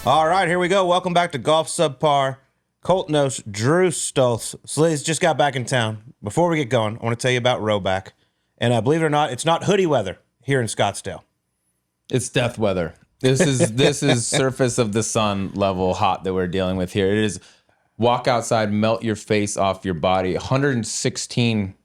All right, here we go. Welcome back to Golf Subpar. Colt, Knost, Drew, Stoltz. Sleaze just got back in town. Before we get going, I want to tell you about Rowback. And believe it or not, it's not hoodie weather here in Scottsdale. It's death weather. This is surface of the sun level hot that we're dealing with here. It is walk outside, melt your face off your body. 116.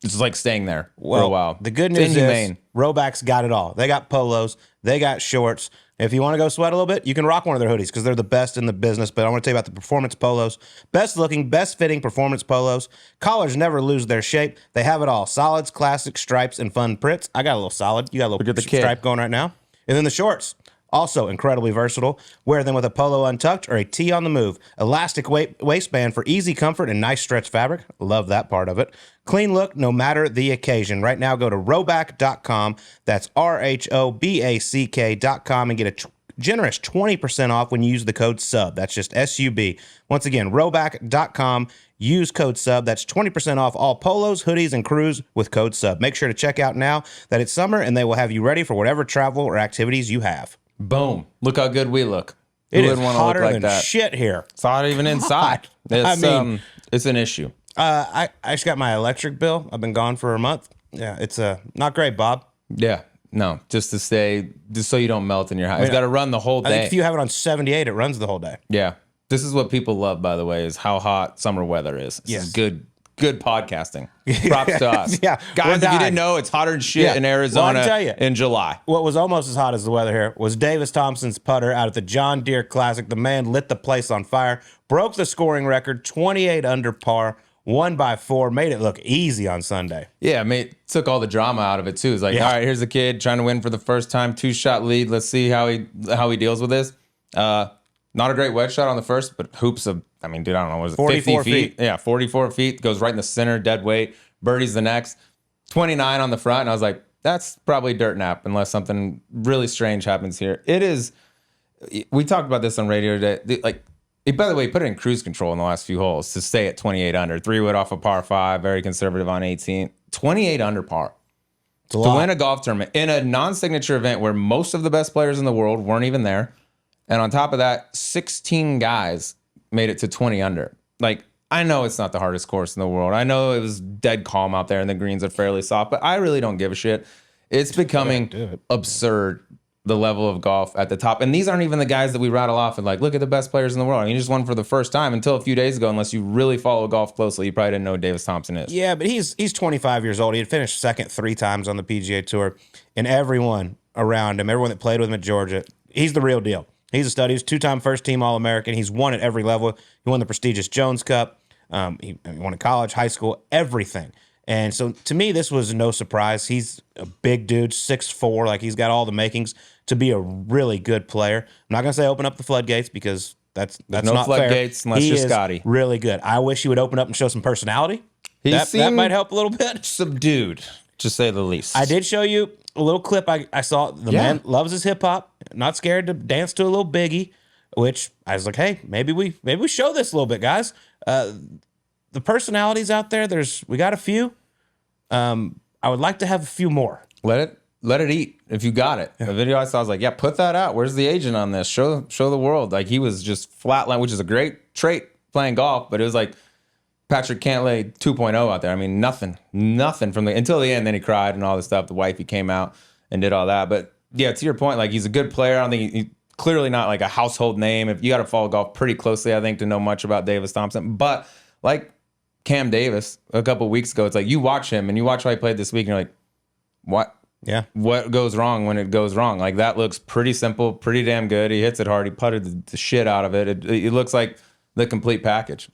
It's like staying there for a while. The good news is Rowback's got it all. They got polos. They got shorts. If you want to go sweat a little bit, you can rock one of their hoodies because they're the best in the business. But I want to tell you about the performance polos. Best looking, best fitting performance polos. Collars never lose their shape. They have it all. Solids, classics, stripes, and fun prints. I got a little solid. You got a little stripe going right now. And then the shorts. Also incredibly versatile. Wear them with a polo untucked or a tee on the move. Elastic waistband for easy comfort and nice stretch fabric. Love that part of it. Clean look no matter the occasion. Right now, go to rowback.com. That's RHOBACK.com and get a generous 20% off when you use the code SUB. That's just SUB. Once again, rowback.com. Use code SUB. That's 20% off all polos, hoodies, and crews with code SUB. Make sure to check out now that it's summer and they will have you ready for whatever travel or activities you have. Boom. Look how good we look. It is hotter than shit here. It's hot even inside. It's, it's an issue. I just got my electric bill. I've been gone for a month. Yeah, it's not great, Bob. Yeah, no, just so you don't melt in your house. It's got to run the whole day. I think if you have it on 78, it runs the whole day. Yeah, this is what people love, by the way, is how hot summer weather is. This is good podcasting. Props to us. Yeah, guys, if you didn't know, it's hotter than shit in Arizona in July. What was almost as hot as the weather here was Davis Thompson's putter out at the John Deere Classic. The man lit the place on fire, broke the scoring record, 28 under par, won by 4, made it look easy on Sunday. Yeah, took all the drama out of it too. It's like, all right, here's a kid trying to win for the first time, 2-shot lead. Let's see how he deals with this. Not a great wedge shot on the first, but hoops of, I don't know, was it 44 50 feet? Yeah, 44 feet, goes right in the center, dead weight. Birdie's the next. 29 on the front, and I was like, that's probably dirt nap unless something really strange happens here. It is, we talked about this on radio today. By the way, he put it in cruise control in the last few holes to stay at 28 under. 3-wood off a par 5, very conservative on 18. 28 under par. To win a golf tournament in a non-signature event where most of the best players in the world weren't even there. And on top of that, 16 guys made it to 20 under. I know it's not the hardest course in the world. I know it was dead calm out there and the greens are fairly soft, but I really don't give a shit. It's becoming absurd, the level of golf at the top. And these aren't even the guys that we rattle off and look at the best players in the world. He just won for the first time until a few days ago, unless you really follow golf closely. You probably didn't know who Davis Thompson is. Yeah, but he's 25 years old. He had finished second 3 times on the PGA Tour. And everyone around him, everyone that played with him at Georgia, he's the real deal. He's a stud. He's 2-time first-team All-American. He's won at every level. He won the prestigious Jones Cup. He won at college, high school, everything. And so to me, this was no surprise. He's a big dude, 6'4". He's got all the makings to be a really good player. I'm not going to say open up the floodgates because that's not fair. No floodgates unless you're Scotty. Really good. I wish he would open up and show some personality. That might help a little bit. Subdued, to say the least. I did show you a little clip I saw. The man loves his hip hop, not scared to dance to a little Biggie, which I was like, hey, maybe we show this a little bit, guys. The personalities out there, we got a few. I would like to have a few more. Let it eat if you got it. The video I saw, I was like, put that out. Where's the agent on this? Show the world. He was just flatline, which is a great trait playing golf, but it was like Patrick Cantlay 2.0 out there. Nothing from until the end. Then he cried and all this stuff. The wifey came out and did all that. But yeah, to your point, he's a good player. I don't think he's clearly not a household name. If you got to follow golf pretty closely, I think, to know much about Davis Thompson. But Cam Davis a couple of weeks ago, it's you watch him and you watch how he played this week and you're like, what? Yeah. What goes wrong when it goes wrong? That looks pretty simple, pretty damn good. He hits it hard. He putted the shit out of it. It looks like the complete package.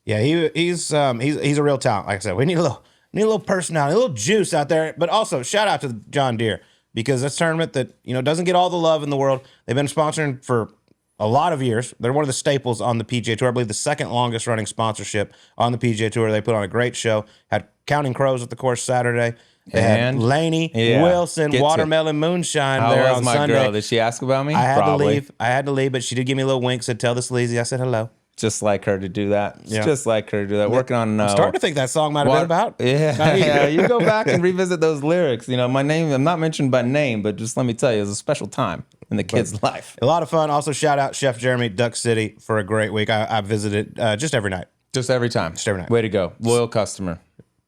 Yeah, he's a real talent. Like I said, we need a little personality, a little juice out there. But also, shout out to John Deere because this tournament that doesn't get all the love in the world. They've been sponsoring for a lot of years. They're one of the staples on the PGA Tour. I believe the second longest running sponsorship on the PGA Tour. They put on a great show. Had Counting Crows at the course Saturday. They had Laney, Wilson, Watermelon Moonshine there on Sunday. How was my girl? Did she ask about me? I had to leave, but she did give me a little wink. Said, "Tell the sleazy I said hello." Just like her to do that. Yeah. Just like her to do that. Yeah. Working on... I'm starting to think that song might have been about. Yeah. You go back and revisit those lyrics. My name, I'm not mentioned by name, but just let me tell you, it was a special time. in the kid's life. A lot of fun. Also, shout out Chef Jeremy, Duck City, for a great week. I visited just every night. Just every time. Just every night. Way to go. Loyal customer.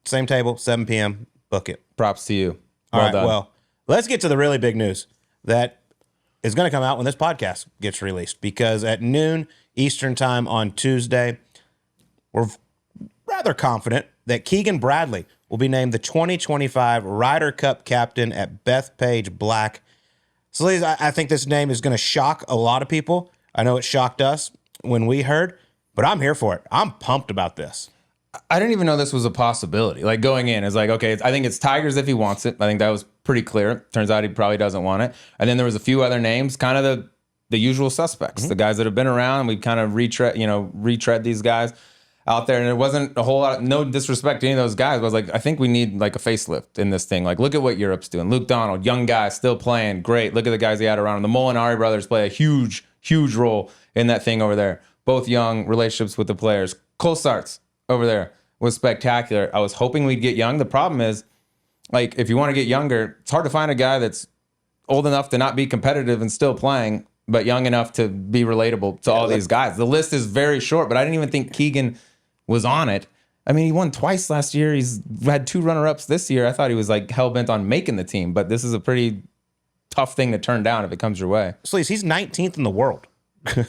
Same table, 7 p.m. Book it. Props to you. All right, done. well, let's get to the really big news that is going to come out when this podcast gets released, because at noon Eastern time on Tuesday, we're rather confident that Keegan Bradley will be named the 2025 Ryder Cup captain at Bethpage Black. So, ladies, I think this name is going to shock a lot of people. I know it shocked us when we heard, but I'm here for it. I'm pumped about this. I didn't even know this was a possibility. Like, going in, it's like, okay, I think it's Tigers if he wants it. I think that was pretty clear. Turns out he probably doesn't want it. And then there was a few other names, kind of the usual suspects, the guys that have been around. We've kind of retread these guys out there. And it wasn't a whole lot, no disrespect to any of those guys. But I was like, I think we need like a facelift in this thing. Like, look at what Europe's doing. Luke Donald, young guy, still playing. Great. Look at the guys he had around him. The Molinari brothers play a huge role in that thing over there. Both young, relationships with the players. Colt starts over there was spectacular. I was hoping we'd get young. The problem is, like, if you want to get younger, it's hard to find a guy that's old enough to not be competitive and still playing, but young enough to be relatable to all these guys. The list is very short, but I didn't even think Keegan was on it. I mean, he won twice last year. He's had 2 runner-ups this year. I thought he was like hell-bent on making the team, but this is a pretty tough thing to turn down if it comes your way. Sleaze, he's 19th in the world.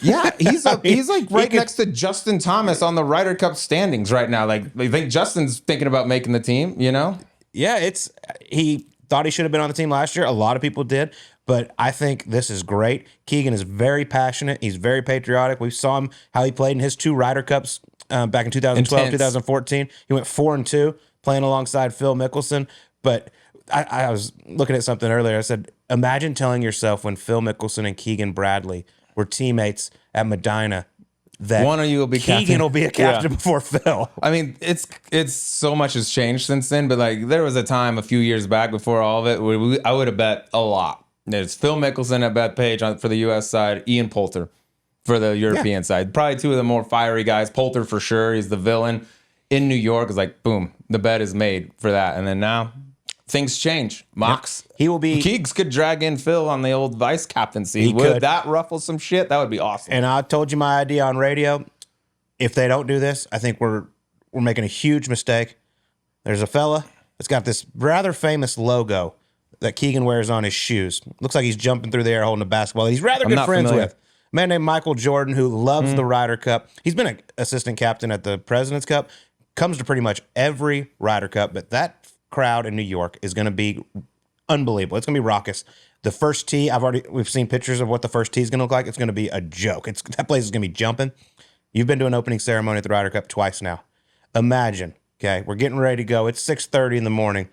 Yeah, he's like right next to Justin Thomas on the Ryder Cup standings right now. Like, I think Justin's thinking about making the team, you know? Yeah, he thought he should have been on the team last year. A lot of people did, but I think this is great. Keegan is very passionate. He's very patriotic. We saw him how he played in his 2 Ryder Cups back in 2012, Intense. 2014. He went 4-2 playing alongside Phil Mickelson. But I was looking at something earlier. I said, imagine telling yourself when Phil Mickelson and Keegan Bradley were teammates at Medina that one of you will be Keegan captain. will be a captain before Phil. I mean, it's so much has changed since then, but like there was a time a few years back before all of it where I would have bet a lot. There's Phil Mickelson at Bethpage for the U.S. side, Ian Poulter for the European side. Probably 2 of the more fiery guys. Poulter for sure. He's the villain. In New York, it's like, boom, the bet is made for that. And then now things change. Mox. Yep. He will be. Keegs could drag in Phil on the old vice captaincy. Would that ruffle some shit? That would be awesome. And I told you my idea on radio. If they don't do this, I think we're making a huge mistake. There's a fella that's got this rather famous logo that Keegan wears on his shoes. Looks like he's jumping through the air holding a basketball. He's rather good friends with a man named Michael Jordan, who loves the Ryder Cup. He's been an assistant captain at the President's Cup. Comes to pretty much every Ryder Cup, but that crowd in New York is going to be unbelievable. It's going to be raucous. The first tee, we've seen pictures of what the first tee is going to look like. It's going to be a joke. That place is going to be jumping. You've been to an opening ceremony at the Ryder Cup twice now. Imagine, okay, we're getting ready to go. It's 6:30 in the morning.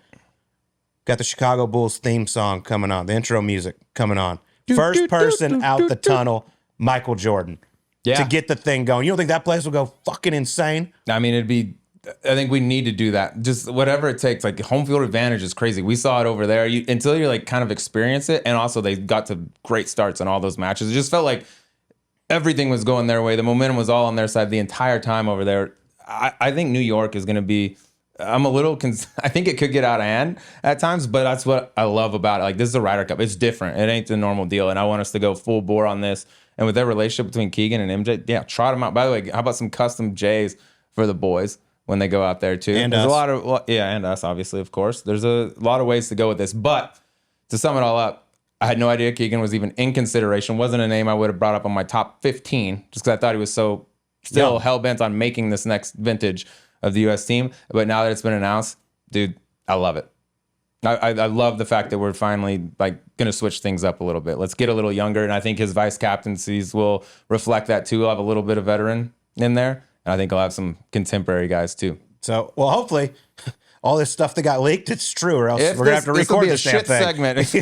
Got the Chicago Bulls theme song coming on, the intro music coming on. First person out the tunnel, Michael Jordan. Yeah. To get the thing going. You don't think that place will go fucking insane? I mean, I think we need to do that. Just whatever it takes. Like, home field advantage is crazy. We saw it over there. Until you like kind of experience it, and also they got to great starts in all those matches. It just felt like everything was going their way. The momentum was all on their side the entire time over there. I think New York is going to be. I'm a little. I think it could get out of hand at times, but that's what I love about it. Like, this is the Ryder Cup. It's different. It ain't the normal deal, and I want us to go full bore on this. And with that relationship between Keegan and MJ, yeah, trot them out. By the way, how about some custom J's for the boys when they go out there too? And there's us. and us, obviously, of course. There's a lot of ways to go with this, but to sum it all up, I had no idea Keegan was even in consideration. Wasn't a name I would have brought up on my top 15, just because I thought he was so still hell bent on making this next vintage of the U.S. team. But now that it's been announced, dude, I love it. I love the fact that we're finally like going to switch things up a little bit. Let's get a little younger, and I think his vice captaincies will reflect that too. He'll have a little bit of veteran in there, and I think he'll have some contemporary guys too. So, well, hopefully, all this stuff that got leaked, it's true, or else we're going to have to record this damn thing. Segment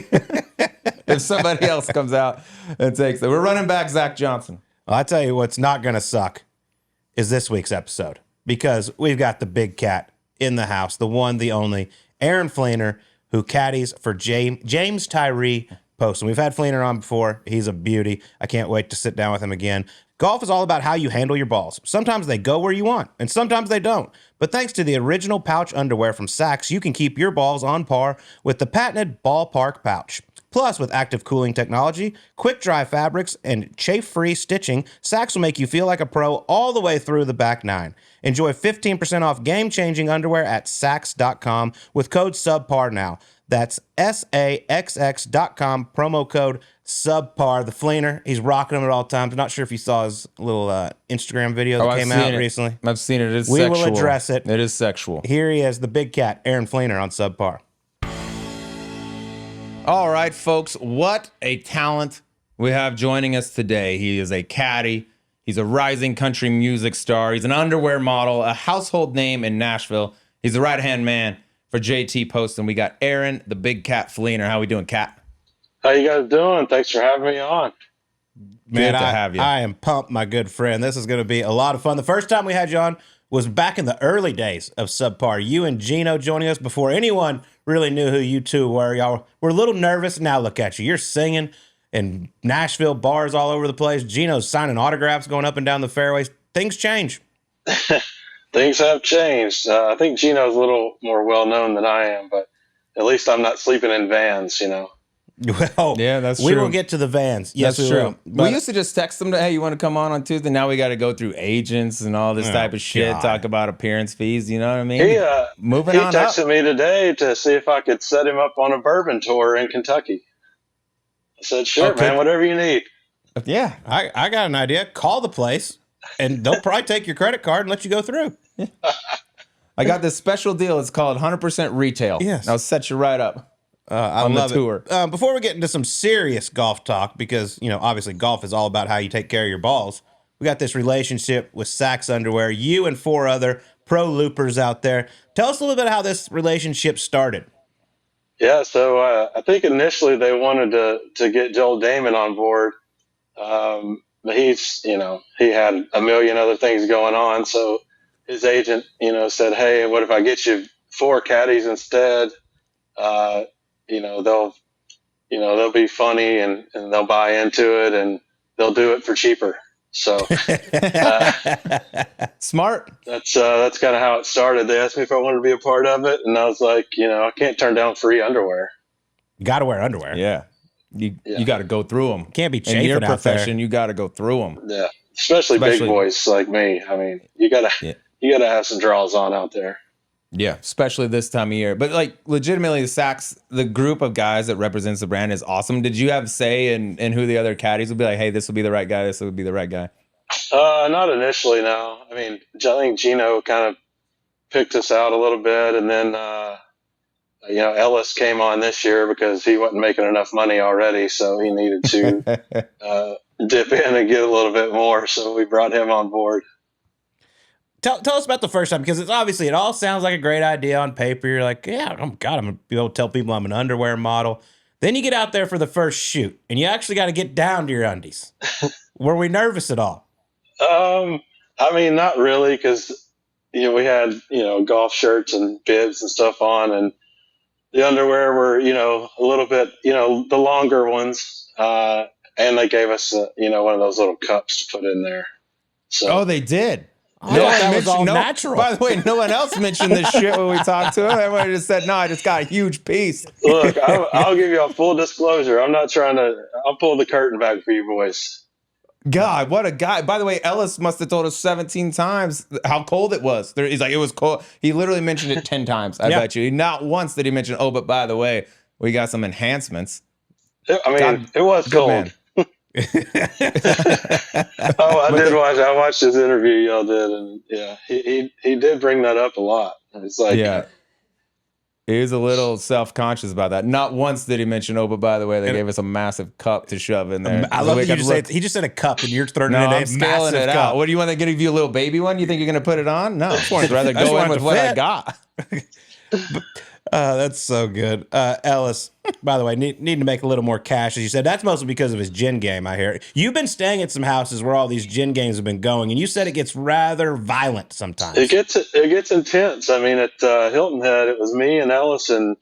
if somebody else comes out and takes it. We're running back Zach Johnson. Well, I tell you what's not going to suck is this week's episode, because we've got the big cat in the house, the one, the only, Aaron Flener, who caddies for James Tyree Poston. We've had Flener on before. He's a beauty. I can't wait to sit down with him again. Golf is all about how you handle your balls. Sometimes they go where you want, and sometimes they don't. But thanks to the original pouch underwear from SAXX, you can keep your balls on par with the patented ballpark pouch. Plus, with active cooling technology, quick-dry fabrics, and chafe-free stitching, SAXX will make you feel like a pro all the way through the back nine. Enjoy 15% off game-changing underwear at SAXX.com with code SUBPAR now. That's SAXX.com, promo code SUBPAR. The Flener, he's rocking them at all times. I'm not sure if you saw his little Instagram video that came out recently. I've seen it. It's we sexual. will address it. It is sexual. Here he is, the big cat, Aaron Flener on Subpar. All right, folks, what a talent we have joining us today. He is a caddy. He's a rising country music star. He's an underwear model, a household name in Nashville. He's the right-hand man for JT Poston. We got Aaron, the big cat Flener. How we doing, Cat? How you guys doing? Thanks for having me on. Man, Good to have you. I am pumped, my good friend. This is going to be a lot of fun. The first time we had you on was back in the early days of Subpar. You and Geno joining us before anyone really knew who you two were. Y'all were a little nervous. Now look at you. You're singing in Nashville, bars all over the place. Geno's signing autographs going up and down the fairways. Things change. Things have changed. I think Geno's a little more well-known than I am, but at least I'm not sleeping in vans, you know. Well, Yeah, that's we true. will get to the vans. Yes, That's we true. will. We But- used to just text them, hey, you want to come on Tuesday? Now we got to go through agents and all this type of shit, God. talk about appearance fees, you know what I mean? He Moving on up. texted me today to see if I could set him up on a bourbon tour in Kentucky. I said, sure, Okay. man, whatever you need. Yeah. I got an idea. Call the place, and they'll probably take your credit card and let you go through. I got this special deal. It's called 100% retail. Yes. I'll set you right up. I On the love tour. it. Before we get into some serious golf talk, because, you know, obviously golf is all about how you take care of your balls, we got this relationship with SAXX Underwear, you and 4 other pro loopers out there. Tell us a little bit how this relationship started. Yeah, so I think initially they wanted to get Joel Damon on board. But he's, you know, he had a million other things going on. So his agent, you know, said, hey, what if I get you 4 caddies instead? They'll be funny and they'll buy into it and they'll do it for cheaper. So Smart. that's kind of how it started. They asked me if I wanted to be a part of it, and I was like, you know, I can't turn down free underwear. Got to wear underwear. Yeah. You got to go through them. Can't be In chafing your out there. profession, you got to go through them. Yeah, especially big boys like me. I mean, you gotta have some draws on out there. Yeah, especially this time of year. But like legitimately, the SAXX, the group of guys that represents the brand is awesome. Did you have say in who the other caddies would be like, hey, this will be the right guy, this will be the right guy? Not initially, no. I mean, I think Geno kind of picked us out a little bit, and then Ellis came on this year because he wasn't making enough money already, so he needed to dip in and get a little bit more. So we brought him on board. Tell us about the first time, because it all sounds like a great idea on paper. You're like, yeah, oh God, I'm going to be able to tell people I'm an underwear model. Then you get out there for the first shoot, and you actually got to get down to your undies. Were we nervous at all? I mean, not really, because we had golf shirts and bibs and stuff on, and the underwear were a little bit the longer ones, and they gave us one of those little cups to put in there. So Oh, they did. That was all natural. By the way, no one else mentioned this shit when we talked to him. Everyone just said, no, I just got a huge piece. Look, I'll give you a full disclosure. I'm not trying to. I'll pull the curtain back for you boys. God, what a guy. By the way, Ellis must have told us 17 times how cold it was. He's like, it was cold. He literally mentioned it 10 times, I bet you. Not once did he mention, oh, but by the way, we got some enhancements. It was cold. Man. I watched his interview y'all did, and yeah, he did bring that up a lot. It's like, yeah, he was a little self-conscious about that. Not once did he mention, oh, but by the way, they gave us a massive cup to shove in there. I love that you just said he just said a cup, and you're throwing No, it in I'm a scaling massive it cup. out. What do you want to give you a little baby one? You think you're gonna put it on? No, I'd rather I just go in want it with to what I fit. got. That's so good. Ellis, by the way, need to make a little more cash, as you said. That's mostly because of his gin game, I hear. You've been staying at some houses where all these gin games have been going, and you said it gets rather violent sometimes. it gets intense. I mean, at Hilton Head, it was me and Ellis and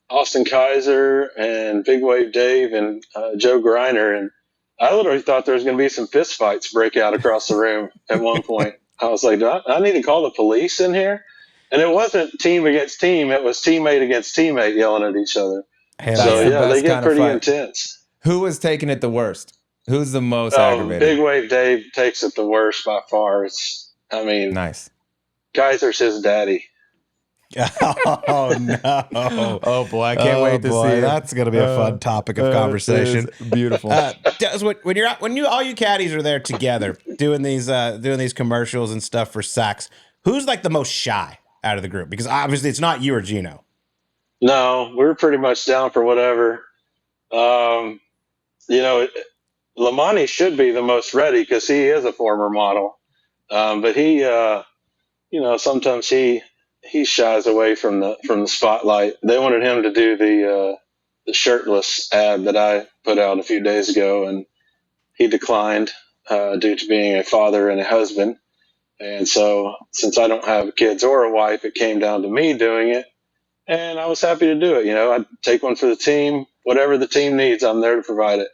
Austin Kaiser and Big Wave Dave and Joe Griner, and I literally thought there was going to be some fist fights break out across the room at one point. I was like, do I need to call the police in here? And it wasn't team against team; it was teammate against teammate yelling at each other. Hell So the yeah, best they get kind of pretty fight. intense. Who was taking it the worst? Who's the most Oh, aggravated? Big Wave Dave takes it the worst by far. I mean, Nice. Geyser's his daddy. Oh no! Oh boy, I can't wait to see it. That's gonna be a fun topic of conversation. It is beautiful. Des, when you're out, all you caddies are there together doing these commercials and stuff for SAXX, who's like the most shy out of the group? Because obviously it's not you or Geno. No, we're pretty much down for whatever. You know, Lamani should be the most ready because he is a former model. But he, you know, sometimes he shies away from the spotlight. They wanted him to do the shirtless ad that I put out a few days ago, and he declined due to being a father and a husband. And so, since I don't have kids or a wife, it came down to me doing it, and I was happy to do it. You know, I'd take one for the team. Whatever the team needs, I'm there to provide it.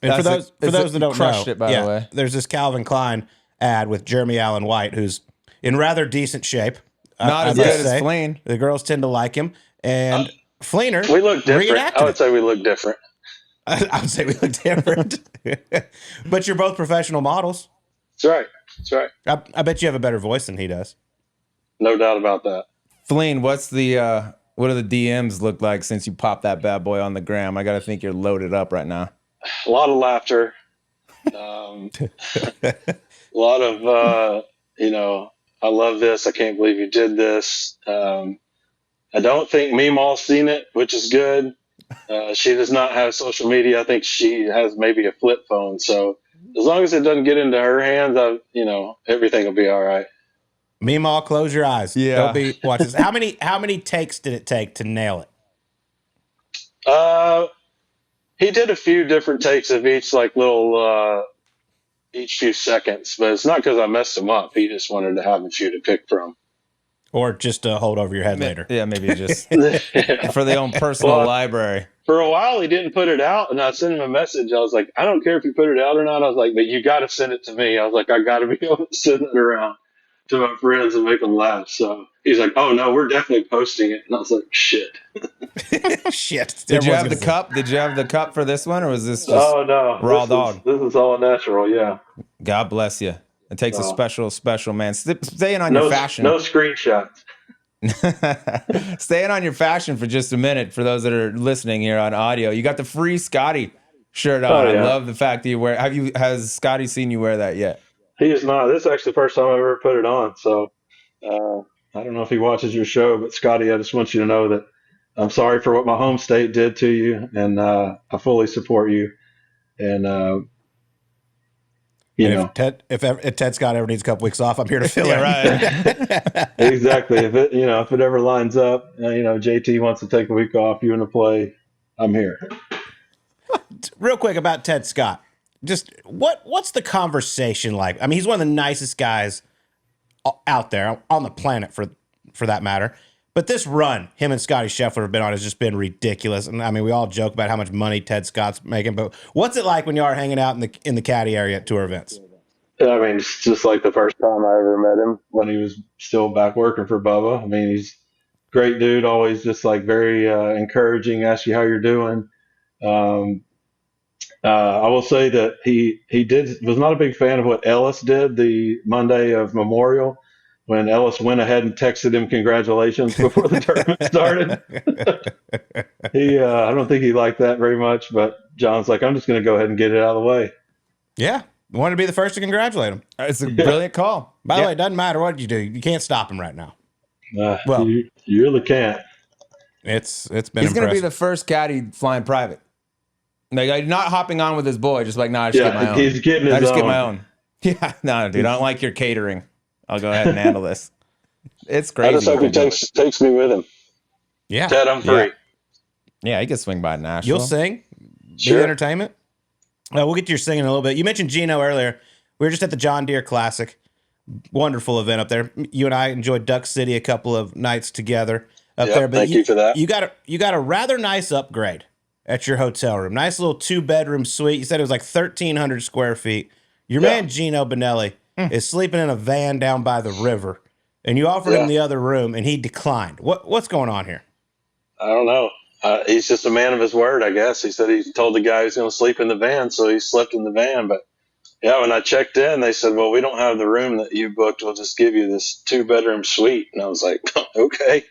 And for those that don't crushed know, it, by the way. there's this Calvin Klein ad with Jeremy Allen White, who's in rather decent shape. Not as I good must as say. Flener. The girls tend to like him, and Flener. We look different. reenacted I would it. say we look different. I would say we look different, but you're both professional models. That's right. That's right. I bet you have a better voice than he does. No doubt about that. Flener, what do the DMs look like since you popped that bad boy on the gram? I got to think you're loaded up right now. A lot of laughter. A lot of, you know, I love this. I can't believe you did this. I don't think Meemaw's seen it, which is good. She does not have social media. I think she has maybe a flip phone. So as long as it doesn't get into her hands, you know, everything will be all right. Meemaw, close your eyes. Yeah. Don't be watch this. How many takes did it take to nail it? He did a few different takes of each, like little, each few seconds, but it's not because I messed him up. He just wanted to have a few to pick from. Or just to hold over your head later? Yeah, maybe just for their own personal library. For a while, he didn't put it out, and I sent him a message. I was like, I don't care if you put it out or not. I was like, but you got to send it to me. I was like, I got to be able to send it around to my friends and make them laugh. So he's like, oh, no, we're definitely posting it. And I was like, shit. Shit. Did you Everyone's have the gonna say- cup? Did you have the cup for this one, or was this just Oh, no. raw dog? This is all natural, yeah. God bless you. It takes a Oh. special man. Staying on your fashion. No screenshots. Staying on your fashion for just a minute for those that are listening here on audio. You got the free Scotty shirt on. Oh, yeah. I love the fact that you wear. Has Scotty seen you wear that yet? He is not. This is actually the first time I've ever put it on. So I don't know if he watches your show, but Scotty, I just want you to know that I'm sorry for what my home state did to you, and I fully support you. And you know, if Ted Scott ever needs a couple weeks off, I'm here to fill it. Right. exactly. If it ever lines up, you know, JT wants to take a week off, you want to play, I'm here. Real quick about Ted Scott. Just what's the conversation like? I mean, he's one of the nicest guys out there on the planet for that matter. But this run him and Scotty Scheffler have been on has just been ridiculous. And I mean, we all joke about how much money Ted Scott's making, but what's it like when you are hanging out in the caddy area at tour events? I mean, it's just like the first time I ever met him when he was still back working for Bubba. I mean, he's a great dude, always just like very encouraging, asks you how you're doing. I will say that he was not a big fan of what Ellis did the Monday of Memorial, when Ellis went ahead and texted him congratulations before the tournament started. I don't think he liked that very much, but John's like, I'm just going to go ahead and get it out of the way. Yeah. Wanted to be the first to congratulate him. It's a brilliant call. By the way, it doesn't matter what you do. You can't stop him right now. Well, you really can't. It's been He's going to be impressive. the first caddy flying private. Like, not hopping on with his boy, just like, I just get my own. He's getting his I just own. get my own. Yeah, no, dude, I don't like your catering. I'll go ahead and handle this. It's crazy. I just hope he takes me with him. Yeah. Ted, I'm free. Yeah, he can swing by Nashville. You'll sing? Sure. Be entertainment? We'll get to your singing in a little bit. You mentioned Geno earlier. We were just at the John Deere Classic. Wonderful event up there. You and I enjoyed Duck City a couple of nights together up there. But thank you for that. You got a rather nice upgrade at your hotel room. Nice little 2-bedroom suite. You said it was like 1,300 square feet. Your man Gino Benelli is sleeping in a van down by the river, and you offered him the other room, and he declined. What's going on here? I don't know. He's just a man of his word, I guess. He said he told the guy he was going to sleep in the van, so he slept in the van. But yeah, when I checked in, they said, "Well, we don't have the room that you booked. We'll just give you this 2-bedroom suite." And I was like, "Okay."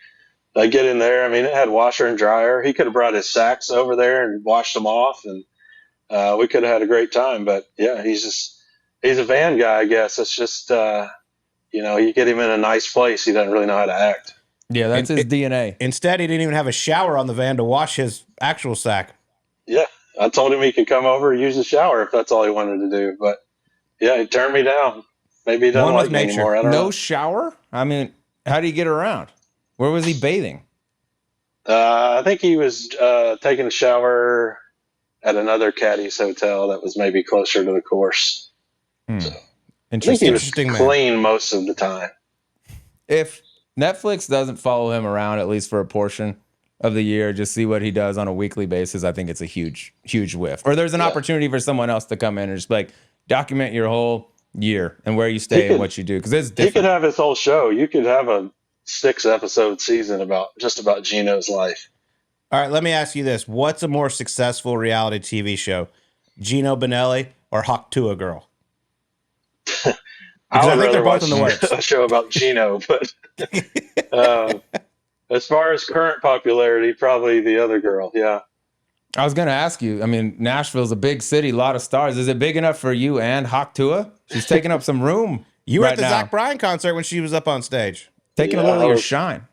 I get in there. I mean, it had washer and dryer. He could have brought his SAXX over there and washed them off, and we could have had a great time. But yeah, he's a van guy, I guess. It's just you get him in a nice place, he doesn't really know how to act. Yeah, that's his DNA. Instead, he didn't even have a shower on the van to wash his actual sack. Yeah, I told him he could come over and use the shower if that's all he wanted to do. But yeah, he turned me down. Maybe he doesn't One with like me nature. anymore. I don't know. No shower? I mean, how do you get around? Where was he bathing? I think he was taking a shower at another caddy's hotel that was maybe closer to the course. So, I think he was Interesting man. clean most of the time. If Netflix doesn't follow him around, at least for a portion of the year, just see what he does on a weekly basis, I think it's a huge, huge whiff. Or there's an opportunity for someone else to come in and just like document your whole year and where you stay and what you do. Because it's different. He could have his whole show. You could have a 6-episode season about Geno's life. All right, let me ask you this. What's a more successful reality TV show? Gino Benelli or Hawk Tua Girl? I would think they're rather both in the watch works. a show about Geno, but as far as current popularity, probably the other girl. Yeah. I was going to ask you, I mean, Nashville's a big city, a lot of stars. Is it big enough for you and Hawk Tua? She's taking up some room. You were right at the now. Zach Bryan concert when she was up on stage. Taking Yeah, a little I of your was- shine.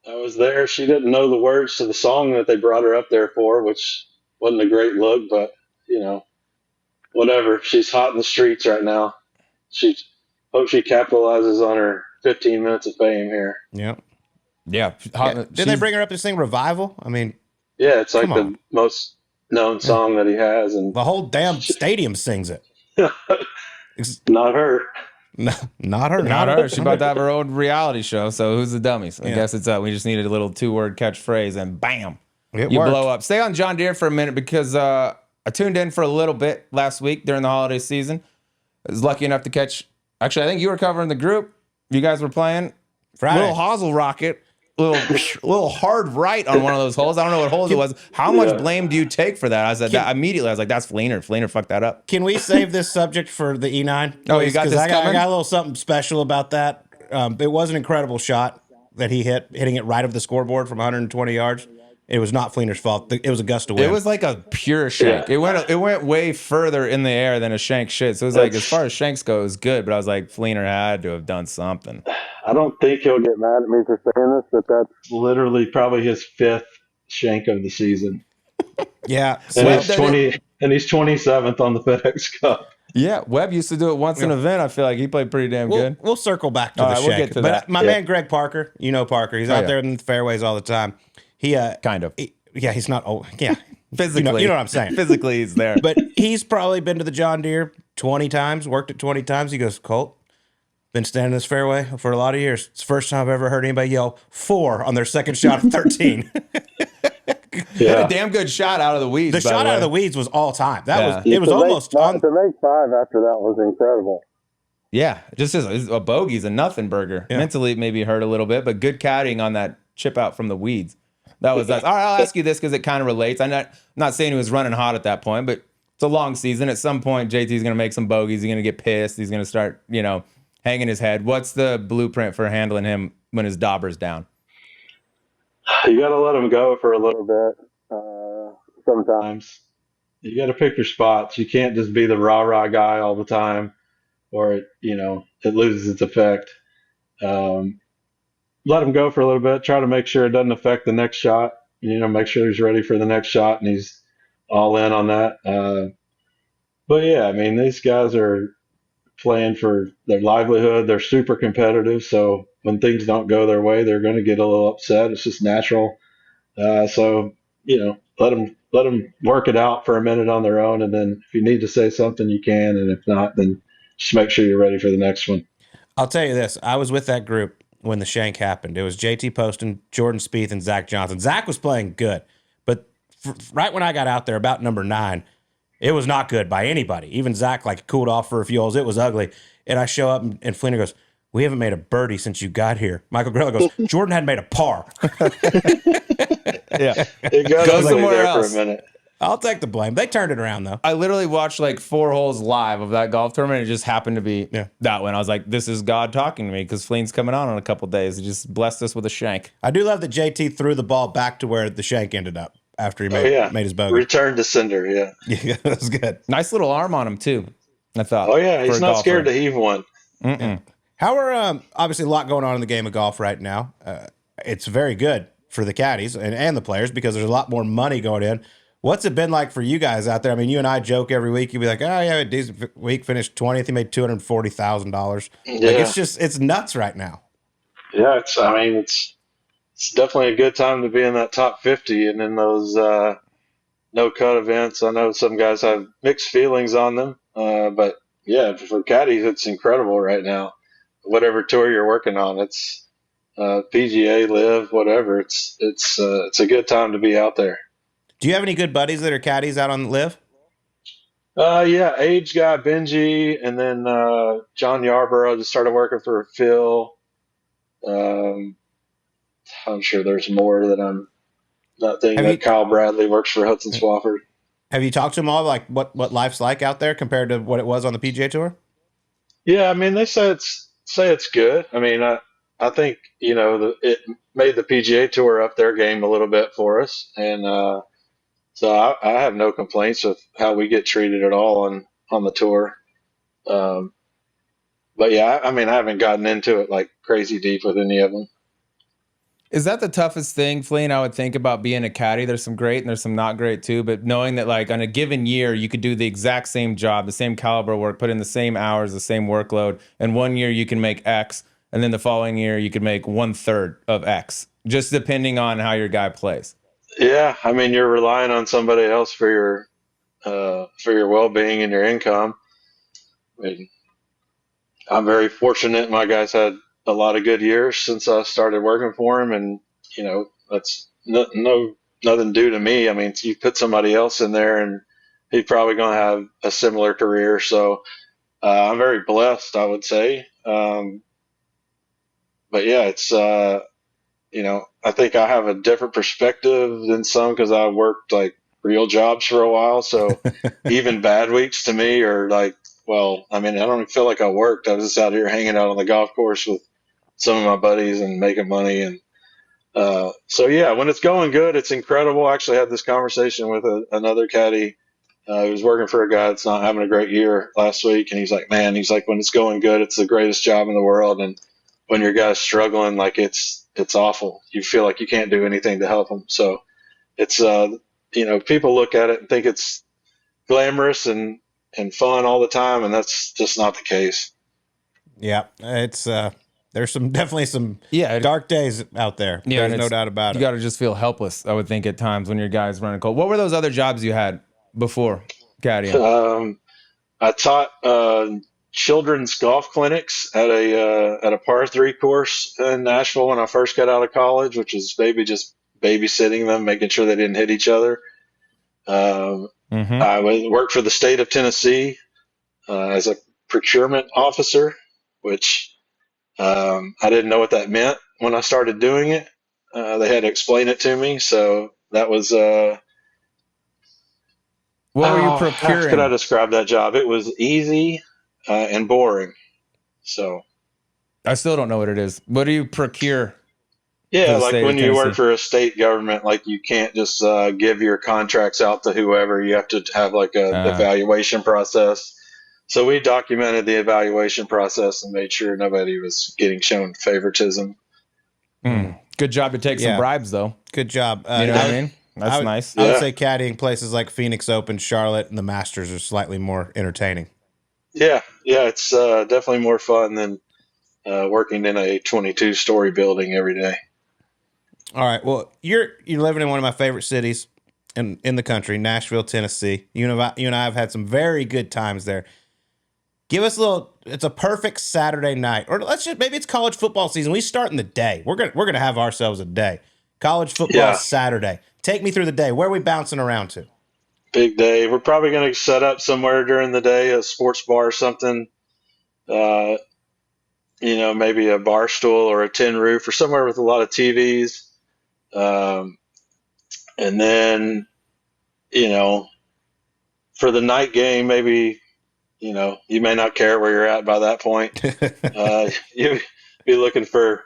I was there. She didn't know the words to the song that they brought her up there for, which wasn't a great look, but whatever. She's hot in the streets right now. Hope she capitalizes on her 15 minutes of fame here. Yep. Yeah. Didn't they bring her up this thing, Revival? I mean, Yeah, it's like Come on. the most known song that he has, and the whole damn stadium sings it. not her. No, not her. Not her. She's about to have her own reality show. So who's the dummies? I Yeah. guess it's we just needed a little 2-word catchphrase and bam, It you worked. blow up. Stay on John Deere for a minute because I tuned in for a little bit last week during the holiday season. I was lucky enough to catch. Actually, I think you were covering the group. You guys were playing Friday. little hosel rocket, little hard right on one of those holes. I don't know what holes it was. How much blame do you take for that? I said that immediately. I was like, "That's Flener. Flener fucked that up." Can we save this subject for the E9? Oh, you got 'Cause this I coming? got a little something special about that. It was an incredible shot that he hitting it right of the scoreboard from 120 yards. It was not Flener's fault. It was a gust of wind. It was like a pure shank. Yeah. It went way further in the air than a shank should. So it was like, as far as shanks go, it was good. But I was like, Flener had to have done something. I don't think he'll get mad at me for saying this, but that's literally probably his 5th shank of the season. Yeah. And Well, he's 27th on the FedEx Cup. Yeah, Webb used to do it once in an event. I feel like he played pretty damn good. We'll circle back to All the right, we'll shank. get to but that. my man Greg Parker, Parker, he's out yeah. there in the fairways all the time. He Kind of. he's not old. Yeah. Physically. You know what I'm saying. Physically, he's there. But he's probably been to the John Deere 20 times, worked it 20 times. He goes, Colt, been standing in this fairway for a lot of years. It's the first time I've ever heard anybody yell 4 on their second shot of 13. A damn good shot out of the weeds. The shot out of the weeds was all time. That was it was To almost make, on. to make 5 after that was incredible. Yeah, just as a bogey's a nothing burger. Yeah. Mentally, maybe hurt a little bit, but good caddying on that chip out from the weeds. That was us. All right, I'll ask you this because it kind of relates. I'm not saying he was running hot at that point, but it's a long season. At some point, JT's going to make some bogeys. He's going to get pissed. He's going to start, hanging his head. What's the blueprint for handling him when his dauber's down? You got to let him go for a little bit. Sometimes you got to pick your spots. You can't just be the rah-rah guy all the time, or it loses its effect. Let him go for a little bit. Try to make sure it doesn't affect the next shot. Make sure he's ready for the next shot and he's all in on that. But yeah, I mean, these guys are playing for their livelihood. They're super competitive. So when things don't go their way, they're going to get a little upset. It's just natural. So let them work it out for a minute on their own. And then if you need to say something, you can. And if not, then just make sure you're ready for the next one. I'll tell you this. I was with that group when the shank happened. It was JT Poston, Jordan Spieth, and Zach Johnson. Zach was playing good, but right when I got out there, about number 9, it was not good by anybody. Even Zach cooled off for a few holes. It was ugly. And I show up, and Flener goes, we haven't made a birdie since you got here. Michael Grella goes, Jordan hadn't made a par. Yeah. It got Go ugly somewhere there else. for a minute. I'll take the blame. They turned it around, though. I literally watched like 4 holes live of that golf tournament. It just happened to be that one. I was like, this is God talking to me because Fleen's coming on in a couple days. He just blessed us with a shank. I do love that JT threw the ball back to where the shank ended up after he made his bogey. Return to sender, yeah. Yeah, that was good. Nice little arm on him, too, I thought. Oh, yeah, for he's a not golfer. scared to heave one. How are, obviously, a lot going on in the game of golf right now. It's very good for the caddies and the players because there's a lot more money going in. What's it been like for you guys out there? I mean, you and I joke every week. You'll be like, oh, yeah, a decent week, finished 20th. He made $240,000. Yeah. Like, it's nuts right now. Yeah, it's definitely a good time to be in that top 50 and in those no-cut events. I know some guys have mixed feelings on them, but, yeah, for caddies, it's incredible right now. Whatever tour you're working on, it's PGA, Live, whatever. It's a good time to be out there. Do you have any good buddies that are caddies out on Live? Yeah, age guy Benji, and then John Yarborough just started working for Phil. I'm sure there's more that I'm not thinking. Kyle Bradley works for Hudson Swafford. Have you talked to them all, like what life's like out there compared to what it was on the PGA Tour? Yeah, I mean, they say it's good. I mean, I think, it made the PGA Tour up their game a little bit for us, and so I have no complaints with how we get treated at all on the tour. But yeah, I mean, I haven't gotten into it like crazy deep with any of them. Is that the toughest thing, Fleen, I would think about being a caddy? There's some great and there's some not great too, but knowing that like on a given year, you could do the exact same job, the same caliber work, put in the same hours, the same workload, and one year you can make X, and then the following year you could make 1/3 of X, just depending on how your guy plays. Yeah, I mean, you're relying on somebody else for your well-being and your income. I mean, I'm very fortunate. My guys had a lot of good years since I started working for him, and that's nothing due to me. I mean, you put somebody else in there, and he's probably going to have a similar career. So I'm very blessed, I would say. But yeah, it's I think I have a different perspective than some because I worked like real jobs for a while. So even bad weeks to me are like, well, I mean, I don't even feel like I worked. I was just out here hanging out on the golf course with some of my buddies and making money. And so, yeah, when it's going good, it's incredible. I actually had this conversation with another caddy who was working for a guy that's not having a great year last week. And he's like, man, when it's going good, it's the greatest job in the world. And when your guy's struggling, like it's awful. You feel like you can't do anything to help them. So it's, people look at it and think it's glamorous and fun all the time. And that's just not the case. Yeah. It's, there's definitely some dark days out there. Yeah, There's no doubt about it. You got to just feel helpless, I would think, at times when your guy's running cold. What were those other jobs you had before caddying? I taught children's golf clinics at a par 3 course in Nashville when I first got out of college, which is just babysitting them, making sure they didn't hit each other. I worked for the state of Tennessee as a procurement officer, which I didn't know what that meant when I started doing it. They had to explain it to me. So that was what were you procuring? How could I describe that job? It was easy and boring. So I still don't know what it is. What do you procure? Yeah, like when you work for a state government, like you can't just give your contracts out to whoever. You have to have like a evaluation process. So we documented the evaluation process and made sure nobody was getting shown favoritism. Good job to take some bribes, though. Good job. You know what I mean? That's nice. I would say caddying places like Phoenix Open, Charlotte, and the Masters are slightly more entertaining. Yeah, it's definitely more fun than working in a 22-story building every day. All right. Well, you're living in one of my favorite cities in the country, Nashville, Tennessee. You and I have had some very good times there. Give us a little. It's a perfect Saturday night, or maybe it's college football season. We start in the day. We're gonna have ourselves a day. College football Saturday. Take me through the day. Where are we bouncing around to? Big day. We're probably going to set up somewhere during the day, a sports bar or something. maybe a bar stool or a tin roof or somewhere with a lot of TVs. And then, for the night game, maybe, you may not care where you're at by that point. You be looking for,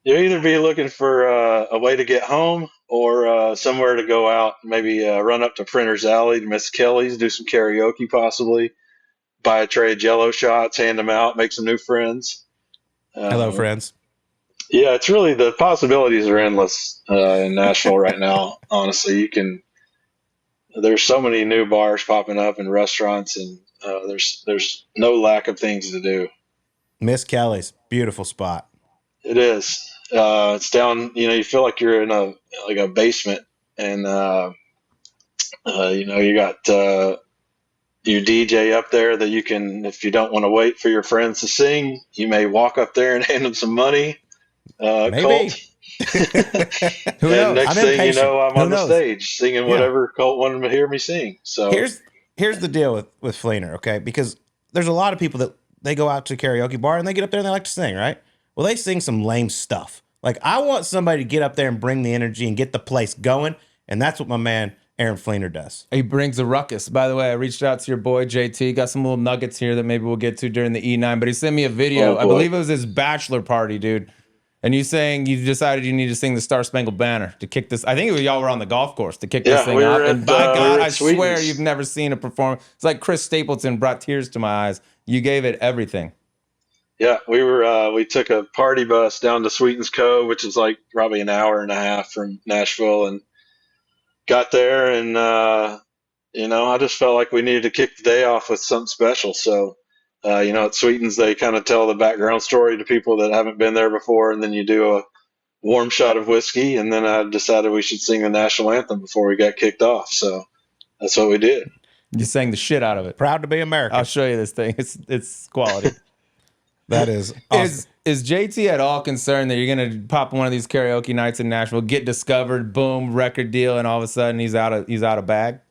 you either be looking for a way to get home or somewhere to go out, maybe run up to Printer's Alley to Miss Kelly's, do some karaoke possibly, buy a tray of Jello shots, hand them out, make some new friends. Hello, friends. Yeah, it's really, the possibilities are endless in Nashville right now. Honestly, there's so many new bars popping up and restaurants, and there's no lack of things to do. Miss Kelly's, beautiful spot. It is. It's down. You feel like you're in a basement, and you got your DJ up there that you can, if you don't want to wait for your friends to sing, you may walk up there and hand them some money. Maybe. Colt. Who knows? And next thing you know, I'm on the stage singing whatever Colt wanted to hear me sing. So here's the deal with Flener, okay? Because there's a lot of people that they go out to a karaoke bar and they get up there and they like to sing, right? Well, they sing some lame stuff. Like, I want somebody to get up there and bring the energy and get the place going, and that's what my man Aaron Flener does. He brings a ruckus. By the way, I reached out to your boy JT. Got some little nuggets here that maybe we'll get to during the E9. But he sent me a video. I believe it was his bachelor party, dude. And you saying you decided you need to sing the Star Spangled Banner to kick this. I think y'all were on the golf course to kick this thing off. And by God, I swear you've never seen a performance. It's like Chris Stapleton brought tears to my eyes. You gave it everything. Yeah, we took a party bus down to Sweetens Cove, which is like probably an hour and a half from Nashville, and got there, and I just felt like we needed to kick the day off with something special. So at Sweetens, they kind of tell the background story to people that haven't been there before, and then you do a warm shot of whiskey, and then I decided we should sing the national anthem before we got kicked off. So that's what we did. You sang the shit out of it. Proud to be American. I'll show you this thing. It's quality. That is awesome. Is JT at all concerned that you're gonna pop one of these karaoke nights in Nashville, get discovered, boom, record deal, and all of a sudden he's out of bag?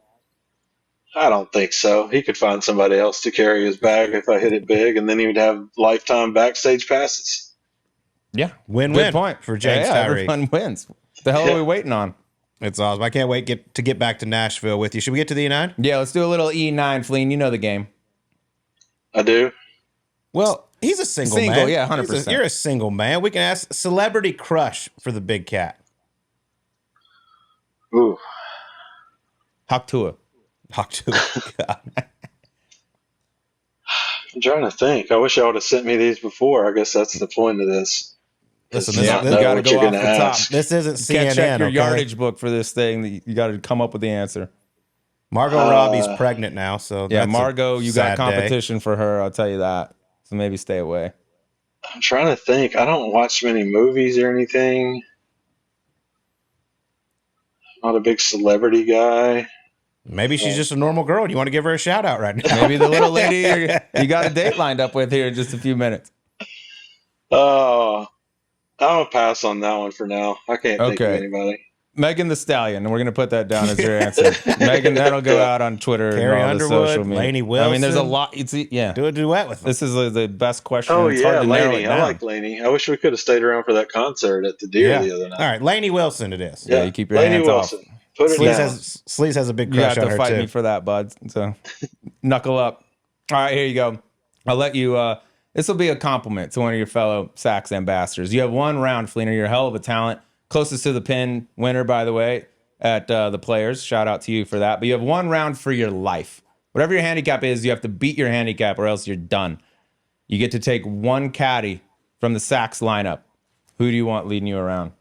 I don't think so. He could find somebody else to carry his bag if I hit it big, and then he would have lifetime backstage passes. Yeah, win-win. Good point for James Tyree. Everyone wins. What the hell are we waiting on? It's awesome. I can't wait to get back to Nashville with you. Should we get to the E9? Yeah, let's do a little E9, Fleen. You know the game. I do. Well, he's a single man. Yeah, 100%. You're a single man. We can ask celebrity crush for the big cat. Ooh. Haktua. God. I'm trying to think. I wish I would have sent me these before. I guess that's the point of this. Listen, this got to go off the top. This isn't CNN. You can't check your yardage book for this thing. You got to come up with the answer. Margot Robbie's pregnant now, so yeah, Margot, you got competition day for her. I'll tell you that. So maybe stay away. I'm trying to think. I don't watch many movies or anything. Not a big celebrity guy. Maybe she's just a normal girl and you want to give her a shout out right now. Maybe the little lady you got a date lined up with here in just a few minutes. Oh, I'm going to pass on that one for now. I can't think of anybody. Megan the Stallion, and we're going to put that down as your answer. Megan, that'll go out on Twitter Carrie and all Underwood, the social media. Lainey Wilson. I mean, there's a lot. Do a duet with them. This is the best question. Oh, it's yeah, hard to narrow Lainey. it down. I like Lainey. I wish we could have stayed around for that concert at the Deere the other night. All right, Lainey Wilson it is. Yeah, you keep your Lainey hands Wilson. off. Put it down. Sleaze has a big You crush have on to her fight too. me for that, bud. So knuckle up. All right, here you go. I'll let you. This will be a compliment to one of your fellow SAXX ambassadors. You have one round, Fleener. You're a hell of a talent. Closest to the pin winner, by the way, at the Players. Shout out to you for that. But you have one round for your life. Whatever your handicap is, you have to beat your handicap or else you're done. You get to take one caddy from the SAXX lineup. Who do you want leading you around?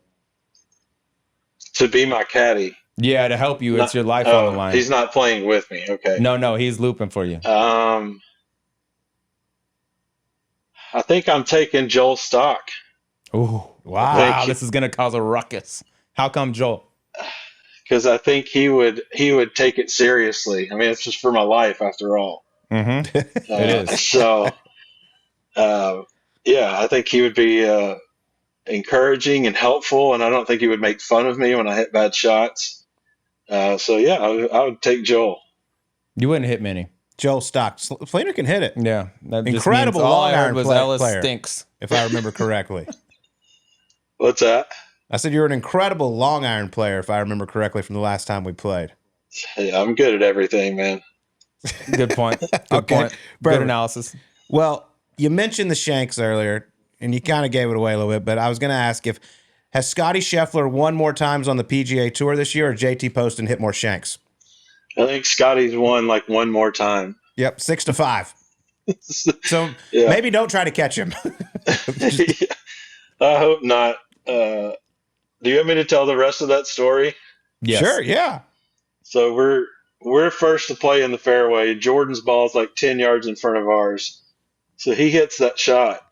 To be my caddy. Yeah, to help you. It's your life on the line. He's not playing with me. Okay. No, he's looping for you. I think I'm taking Joel Stock. Ooh, wow. This is going to cause a ruckus. How come Joel? Because I think he would take it seriously. I mean, it's just for my life after all. Mm-hmm. It is. So, I think he would be encouraging and helpful, and I don't think he would make fun of me when I hit bad shots. I would take Joel. You wouldn't hit many. Joel Stock. Flener can hit it. Yeah. Incredible all long I heard iron was player. Ellis stinks. if I remember correctly. What's that? I said you're an incredible long iron player, if I remember correctly from the last time we played. Yeah, I'm good at everything, man. Good point. Good point. Good analysis. Well, you mentioned the shanks earlier, and you kind of gave it away a little bit, but I was going to ask has Scotty Scheffler won more times on the PGA Tour this year, or JT Poston hit more shanks? I think Scotty's won like one more time. Yep, 6-5. So maybe don't try to catch him. I hope not. Do you want me to tell the rest of that story? Yes. Sure, yeah. So we're first to play in the fairway. Jordan's ball's like 10 yards in front of ours. So he hits that shot,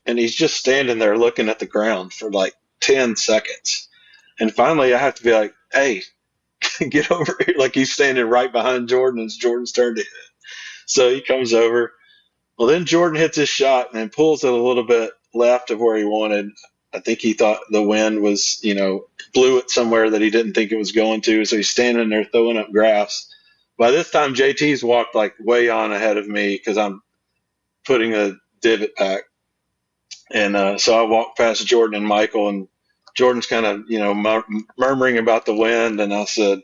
and he's just standing there looking at the ground for like 10 seconds. And finally I have to be like, hey, get over here. Like he's standing right behind Jordan. It's Jordan's turn to hit. So he comes over. Well, then Jordan hits his shot and pulls it a little bit left of where he wanted. I think he thought the wind was, blew it somewhere that he didn't think it was going to. So he's standing there throwing up graphs. By this time, JT's walked like way on ahead of me because I'm putting a divot back. And so I walked past Jordan and Michael, and Jordan's kind of, murmuring about the wind. And I said,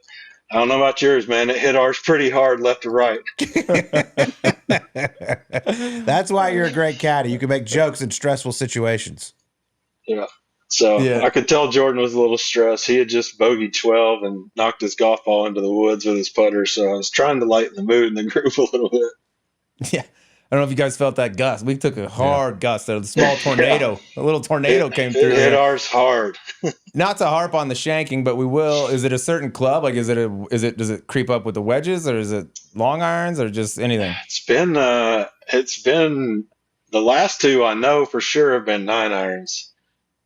I don't know about yours, man. It hit ours pretty hard left to right. That's why you're a great caddy. You can make jokes in stressful situations. Yeah. So I could tell Jordan was a little stressed. He had just bogeyed 12 and knocked his golf ball into the woods with his putter. So I was trying to lighten the mood in the group a little bit. Yeah. I don't know if you guys felt that gust. We took a hard gust there. The small tornado, a little tornado came through. It hit ours hard. Not to harp on the shanking, but we will. Is it a certain club? Like, does it creep up with the wedges, or is it long irons, or just anything? It's been the last two I know for sure have been 9 irons.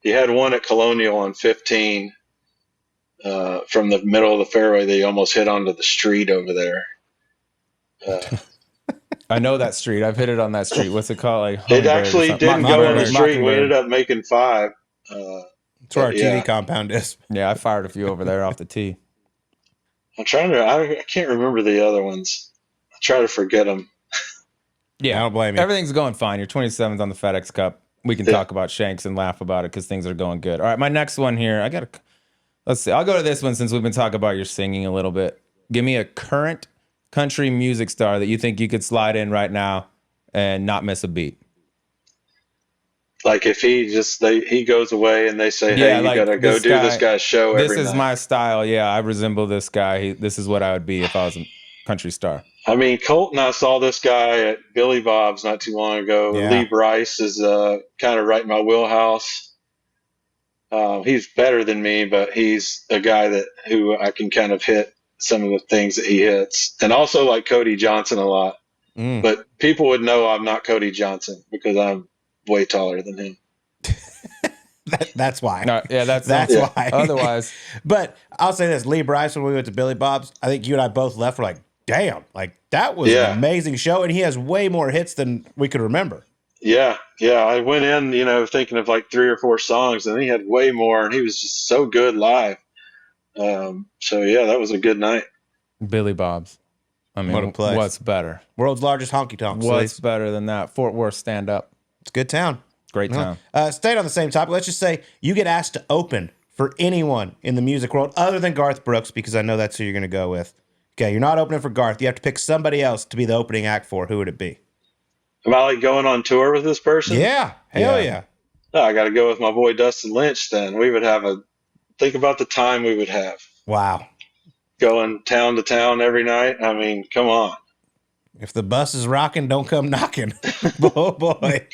You had one at Colonial on 15 from the middle of the fairway that you almost hit onto the street over there. I know that street. I've hit it on that street. What's it called? Like it actually didn't go on the street. We ended up making 5. That's where our TV compound is. Yeah, I fired a few over there off the tee. I'm trying to. I can't remember the other ones. I try to forget them. Yeah, I don't blame you. Everything's going fine. You're 27th on the FedEx Cup. We can talk about shanks and laugh about it because things are going good. All right, my next one here. Let's see. I'll go to this one since we've been talking about your singing a little bit. Give me a current country music star that you think you could slide in right now and not miss a beat. Like if he goes away and they say, hey, you got to go do this guy's show every night. This is my style. Yeah, I resemble this guy. This is what I would be if I was a country star. I mean, Colt and I saw this guy at Billy Bob's not too long ago. Yeah. Lee Brice is kind of right in my wheelhouse. He's better than me, but he's a guy who I can kind of hit some of the things that he hits. And also like Cody Johnson a lot. But people would know I'm not Cody Johnson because I'm way taller than him. That's why. No, yeah, that's why. Otherwise. But I'll say this, Lee Brice, when we went to Billy Bob's, I think you and I both left, we're like, damn, like that was an amazing show. And he has way more hits than we could remember. Yeah. I went in, thinking of like 3 or 4 songs, and he had way more, and he was just so good live. That was a good night. Billy Bob's. I mean, what a place. What's better? World's largest honky tonk. What's better than that? Fort Worth stand up. It's a good town. Great town. Staying on the same topic, let's just say you get asked to open for anyone in the music world other than Garth Brooks, because I know that's who you're going to go with. Okay, you're not opening for Garth. You have to pick somebody else to be the opening act for. Who would it be? Am I like going on tour with this person? Yeah. Hell yeah. No, I got to go with my boy Dustin Lynch then. We would have think about the time we would have. Wow. Going town to town every night. I mean, come on. If the bus is rocking, don't come knocking. Oh, boy.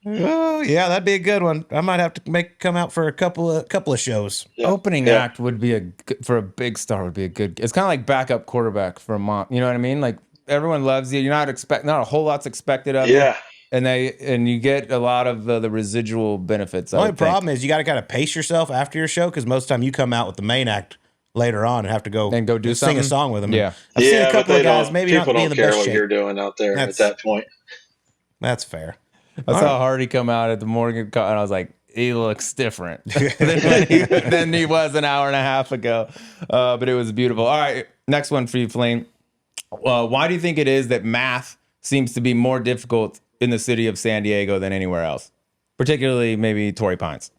Oh, yeah, that'd be a good one. I might have to come out for a couple of shows. Yeah. Opening act would be for a big star would be a good. It's kind of like backup quarterback for a mom. You know what I mean? Like everyone loves you. You're not a whole lot's expected of you. Yeah. And you get a lot of the residual benefits. The only problem is you got to kind of pace yourself after your show, because most of the time you come out with the main act later on and have to go do sing a song with them. Yeah. I've seen a couple of guys maybe not people be in don't the care best what shape. you're doing out there at that point. That's fair. I saw Hardy come out at the Morgan Call, and I was like, he looks different than he was an hour and a half ago. But it was beautiful. All right, next one for you, Flane. Why do you think it is that math seems to be more difficult in the city of San Diego than anywhere else? particularly maybe Torrey Pines?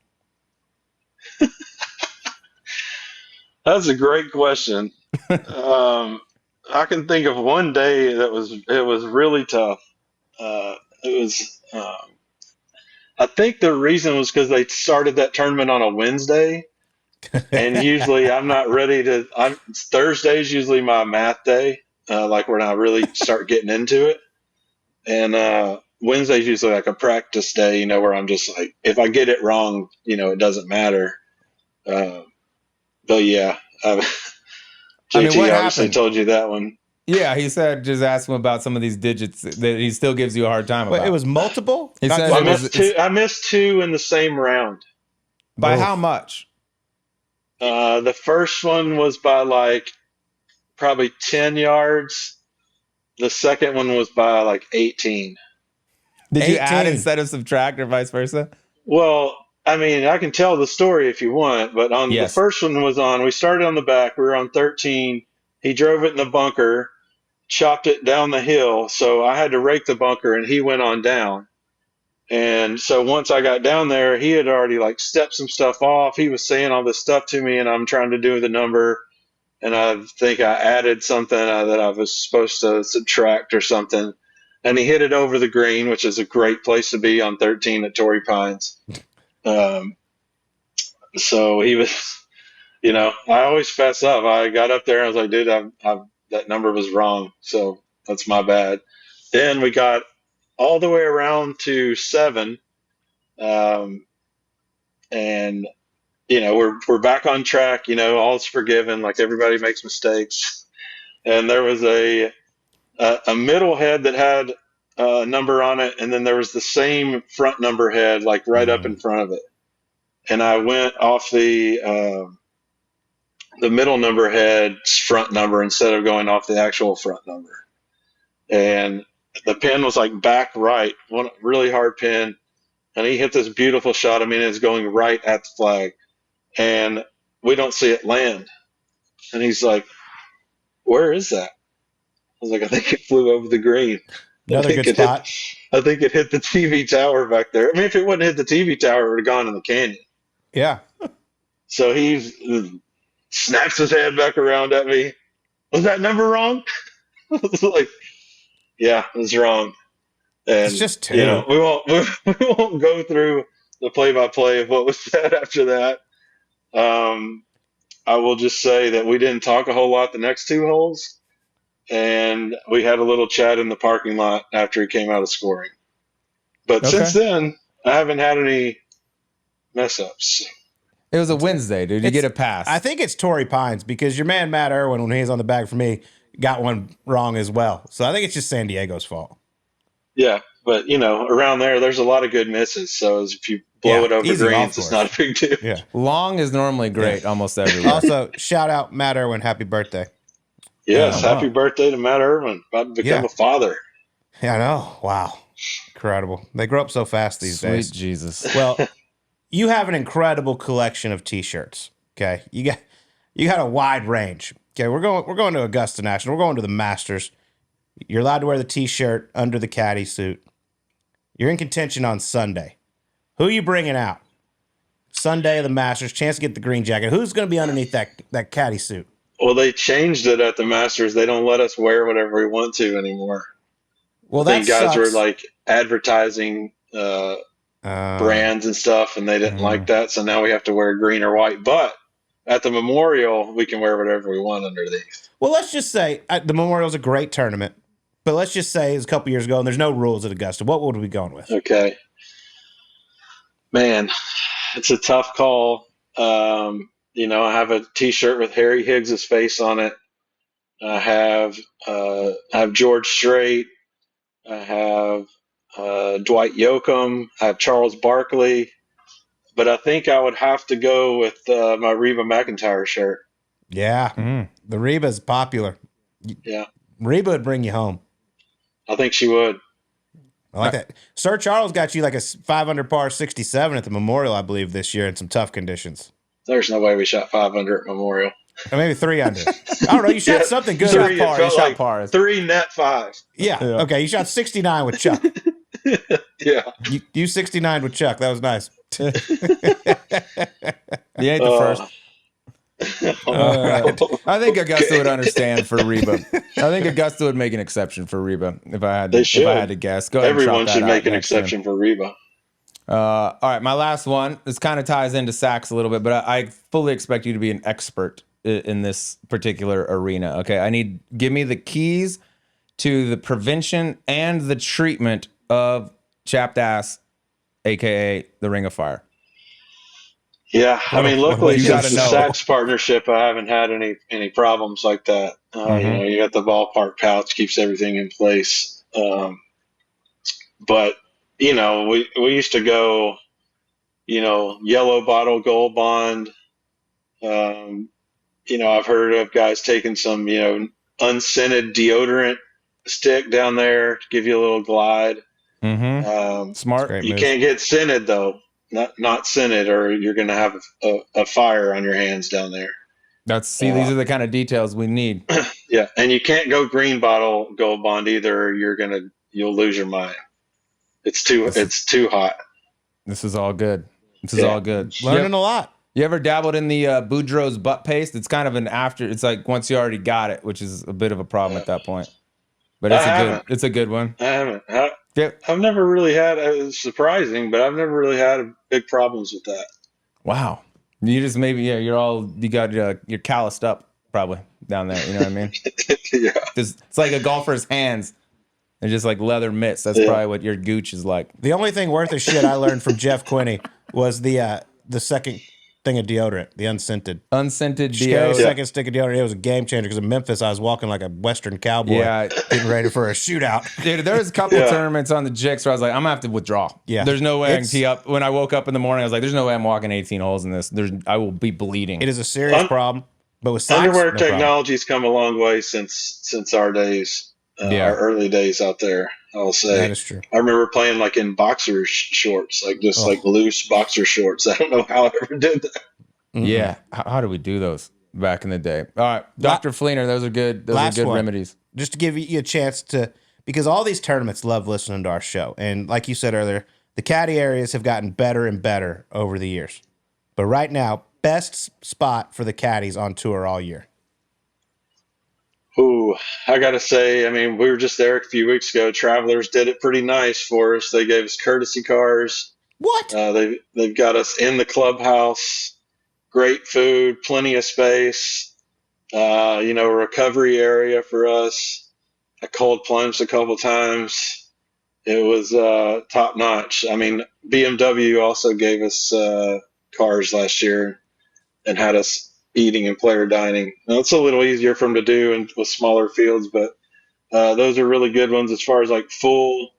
That's a great question. I can think of one day that it was really tough. It was I think the reason was because they started that tournament on a Wednesday, and usually I'm not ready to. Thursday's usually my math day, like when I really start getting into it, and Wednesday's usually like a practice day, where I'm just like, if I get it wrong, it doesn't matter. But yeah, JT what obviously happened? told you that one. Yeah, he said just ask him about some of these digits that he still gives you a hard time about. Wait, it was multiple? He said I missed two in the same round. By how much? The first one was by like probably 10 yards. The second one was by like 18. Did you add 18. instead of subtract or vice versa? Well, I mean, I can tell the story if you want, but the first one we started on the back. We were on 13. He drove it in the bunker, chopped it down the hill. So I had to rake the bunker, and he went on down. And so once I got down there, he had already like stepped some stuff off. He was saying all this stuff to me, and I'm trying to do the number. And I think I added something that I was supposed to subtract or something. And he hit it over the green, which is a great place to be on 13 at Torrey Pines. So he was, I always fess up. I got up there and I was like, dude, that number was wrong. So that's my bad. Then we got all the way around to 7. And, we're back on track, all's forgiven. Like everybody makes mistakes. And there was a middle head that had a number on it. And then there was the same front number head, like right up in front of it. And I went off the middle number head's front number instead of going off the actual front number. And the pin was like back right, one really hard pin. And he hit this beautiful shot. I mean, it's going right at the flag. And we don't see it land. And he's like, where is that? I was like, I think it flew over the green. Another good spot. I think it hit the TV tower back there. I mean, if it wouldn't hit the TV tower, it would have gone in the canyon. Yeah. So he snaps his head back around at me. Was that number wrong? I was like, yeah, it was wrong. And It's just 2. we won't go through the play-by-play of what was said after that. I will just say that we didn't talk a whole lot the next 2 holes, and we had a little chat in the parking lot after he came out of scoring. But since then, I haven't had any mess-ups. It was a Wednesday, dude. You get a pass. I think it's Torrey Pines because your man Matt Irwin, when he's on the bag for me, got one wrong as well. So I think it's just San Diego's fault. Yeah, but around there's a lot of good misses. So if you blow it over greens, it's not a big deal. Yeah. Long is normally great almost everywhere. Also, shout out Matt Irwin. Happy birthday. Yes, happy birthday to Matt Irwin. About to become a father. Yeah, I know. Wow. Incredible. They grow up so fast these days. Sweet Jesus. Well, you have an incredible collection of T-shirts. Okay, you got a wide range. Okay, we're going to Augusta National. We're going to the Masters. You're allowed to wear the T-shirt under the caddy suit. You're in contention on Sunday. Who are you bringing out? Sunday of the Masters, chance to get the green jacket. Who's going to be underneath that caddy suit? Well, they changed it at the Masters. They don't let us wear whatever we want to anymore. Well, I think guys were like advertising brands and stuff, and they didn't like that. So now we have to wear green or white. But at the Memorial, we can wear whatever we want underneath. Well, let's just say the Memorial's a great tournament. But let's just say it's a couple years ago, and there's no rules at Augusta. What would we be going with? Okay. Man, it's a tough call. I have a T-shirt with Harry Higgs' face on it. I have George Strait. I have Dwight Yoakam. I have Charles Barkley. But I think I would have to go with my Reba McEntire shirt. Yeah, the Reba's popular. Yeah. Reba would bring you home. I think she would. I like that. Sir Charles got you like a 5 under par 67 at the Memorial, I believe, this year in some tough conditions. There's no way we shot 5 under at Memorial. Or maybe 3 under. I don't know. You shot something good. Three, You shot par. 3 net 5. Yeah. Okay. You shot 69 with Chuck. Yeah. You 69 with Chuck. That was nice. You ain't the first. Right. I think Augusta would understand for Reba. I think Augusta would make an exception for Reba if I had They to, should. if I had to guess. Go ahead. Everyone and shout should that make out an next year. exception for Reba. All right, my last one. This kind of ties into SAXX a little bit, but I fully expect you to be an expert in this particular arena. Okay, give me the keys to the prevention and the treatment of chapped ass, aka the Ring of Fire. Yeah, I mean, luckily you since the gotta SAXX partnership, I haven't had any problems like that. You got the ballpark pouch, keeps everything in place. But we used to go, yellow bottle, gold bond. I've heard of guys taking some, unscented deodorant stick down there to give you a little glide. Smart. You can't get scented though. Not scented, or you're going to have a fire on your hands down there. These are the kind of details we need. Yeah, and you can't go green bottle gold bond either. Or you'll lose your mind. It's too hot. This is all good. All good. Learning a lot. You ever dabbled in the Boudreaux's butt paste? It's kind of an after. It's like once you already got it, which is a bit of a problem at that point. But it's a good one. I haven't. I've never really had. It's surprising, but I've never really had big problems with that. Wow. You just you're calloused up probably down there. You know what I mean? Yeah. It's like a golfer's hands. They're just like leather mitts. That's probably what your gooch is like. The only thing worth a shit I learned from Jeff Quinney was the second thing of deodorant, the unscented. Unscented Scary deodorant. second stick of deodorant. It was a game changer because in Memphis, I was walking like a Western cowboy, getting ready for a shootout. Dude, there was a couple tournaments on the Jicks where I was like, I'm going to have to withdraw. Yeah. There's no way I can tee up. When I woke up in the morning, I was like, there's no way I'm walking 18 holes in this. I will be bleeding. It is a serious problem. But with SAXX, underwear no technology's come a long way since our days, our early days out there. I'll say that is true. I remember playing like in boxer shorts, like like loose boxer shorts. I don't know how I ever did that. Mm-hmm. Yeah. How did we do those back in the day? All right. Dr. Flener, those are good. Those are good remedies. Just to give you a chance to, because all these tournaments love listening to our show. And like you said earlier, the caddy areas have gotten better and better over the years. But right now, best spot for the caddies on tour all year. Ooh, I got to say, I mean, we were just there a few weeks ago. Travelers did it pretty nice for us. They gave us courtesy cars. What? They've got us in the clubhouse. Great food, plenty of space. Recovery area for us. I cold plunged a couple times. It was top notch. I mean, BMW also gave us cars last year and had us eating and player dining. Now, it's a little easier for them to do and with smaller fields, but those are really good ones as far as like full.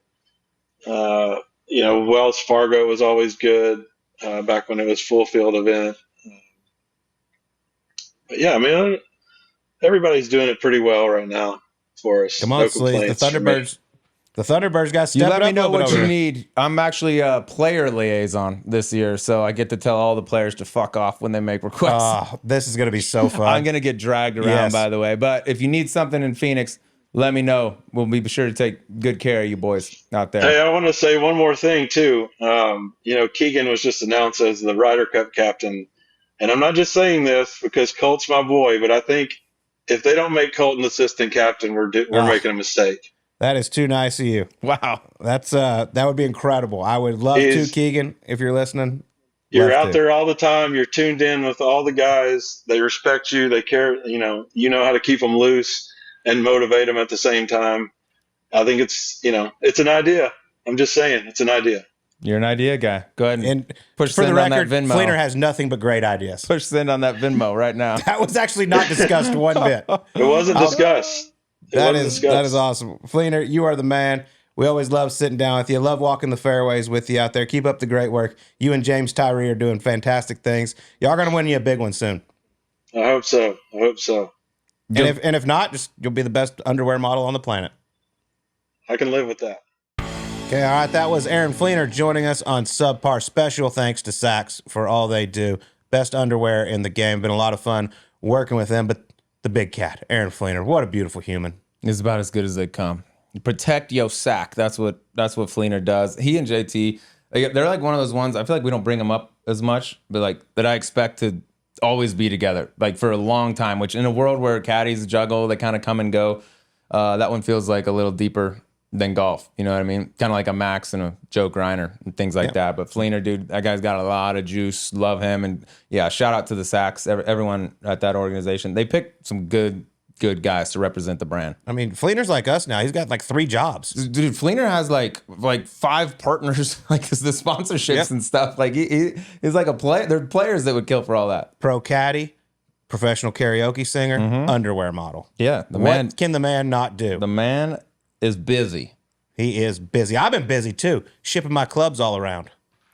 Wells Fargo was always good back when it was full field event. But yeah, I mean, everybody's doing it pretty well right now for us. Come on, Sleaze. The Thunderbirds. The Thunderbirds got stepped up. You let me know what you here. need. I'm actually a player liaison this year, so I get to tell all the players to fuck off when they make requests. Oh, this is going to be so fun. I'm going to get dragged around, by the way. But if you need something in Phoenix, let me know. We'll be sure to take good care of you boys out there. Hey, I want to say one more thing, too. Keegan was just announced as the Ryder Cup captain. And I'm not just saying this because Colt's my boy, but I think if they don't make Colt an assistant captain, we're making a mistake. That is too nice of you. Wow. That would be incredible. I would love to, Keegan, if you're listening. You're out there all the time. You're tuned in with all the guys. They respect you. They care. You know how to keep them loose and motivate them at the same time. I think it's an idea. I'm just saying it's an idea. You're an idea guy. Go ahead and push for send the on record, that Venmo. Flener has nothing but great ideas. Push send on that Venmo right now. That was actually not discussed one bit. It wasn't discussed. That is awesome. Flener, you are the man. We always love sitting down with you. Love walking the fairways with you out there. Keep up the great work. You and James Tyree are doing fantastic things. Y'all going to win you a big one soon. I hope so. And if not, you'll be the best underwear model on the planet. I can live with that. Okay, all right. That was Aaron Flener joining us on Subpar. Special thanks to SAXX for all they do. Best underwear in the game. Been a lot of fun working with them. But the big cat, Aaron Flener, what a beautiful human. It's about as good as they come. protect your sack. That's what Flener does. He and JT, they're like one of those ones. I feel like we don't bring them up as much, but like that I expect to always be together, like for a long time. Which in a world where caddies juggle, they kind of come and go. That one feels like a little deeper than golf. You know what I mean? Kind of like a Max and a Joe Griner and things like that. But Flener, dude, that guy's got a lot of juice. Love him. And yeah, shout out to the SAXX, everyone at that organization. They picked some good guys to represent the brand. I mean, Fleener's like us now. He's got like 3 jobs. Dude, Flener has like 5 partners, like the sponsorships and stuff. Like he's like a player. There are players that would kill for all that. Pro caddy, professional karaoke singer, underwear model. Yeah, What can the man not do? The man is busy. He is busy. I've been busy too, shipping my clubs all around.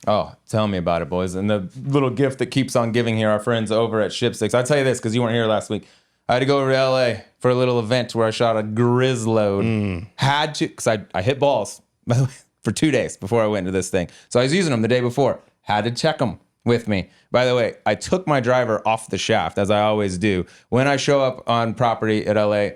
Oh, tell me about it, boys. And the little gift that keeps on giving here, our friends over at ShipSticks. I'll tell you this because you weren't here last week. I had to go over to LA for a little event where I shot a grizz load. Had to, because I hit balls, by the way, for 2 days before I went into this thing. So I was using them the day before. Had to check them with me. By the way, I took my driver off the shaft, as I always do. When I show up on property at LA,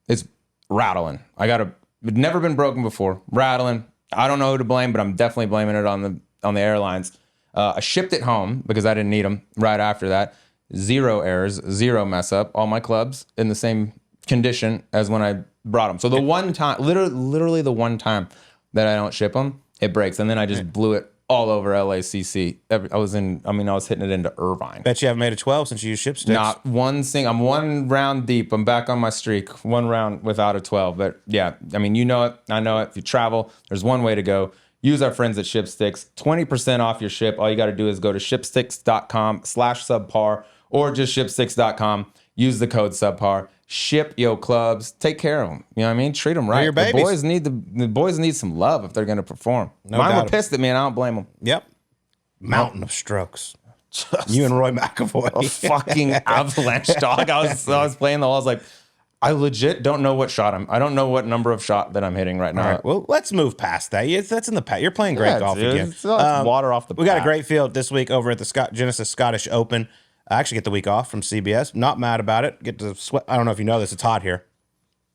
it's rattling. It'd never been broken before. Rattling. I don't know who to blame, but I'm definitely blaming it on the airlines. I shipped it home because I didn't need them right after that. 0 errors, 0 mess up. All my clubs in the same condition as when I brought them. So the one time, literally the one time that I don't ship them, it breaks. And then I just blew it all over LACC. I was hitting it into Irvine. Bet you haven't made a 12 since you used ShipSticks. Not one single. I'm 1 round deep. I'm back on my streak. 1 round without a 12. But yeah, I mean, you know it. I know it. If you travel, there's one way to go. Use our friends at ShipSticks. 20% off your ship. All you got to do is go to shipsticks.com/subpar or just shipsticks.com. Use the code subpar. Ship your clubs. Take care of them. You know what I mean? Treat them right. Your babies. The boys need some love if they're going to perform. Mine were pissed at me, and I don't blame them. Yep. Mountain of strokes. You and Roy McAvoy. A fucking avalanche, dog. I was playing the hole. I was like, I legit don't know what shot I don't know what number of shot that I'm hitting right now. All right, well, let's move past that. That's in the past. You're playing great golf dude. again. It's water off the We got a great field this week over at the Genesis Scottish Open. I actually get the week off from CBS. Not mad about it. Get to sweat. I don't know if you know this. It's hot here.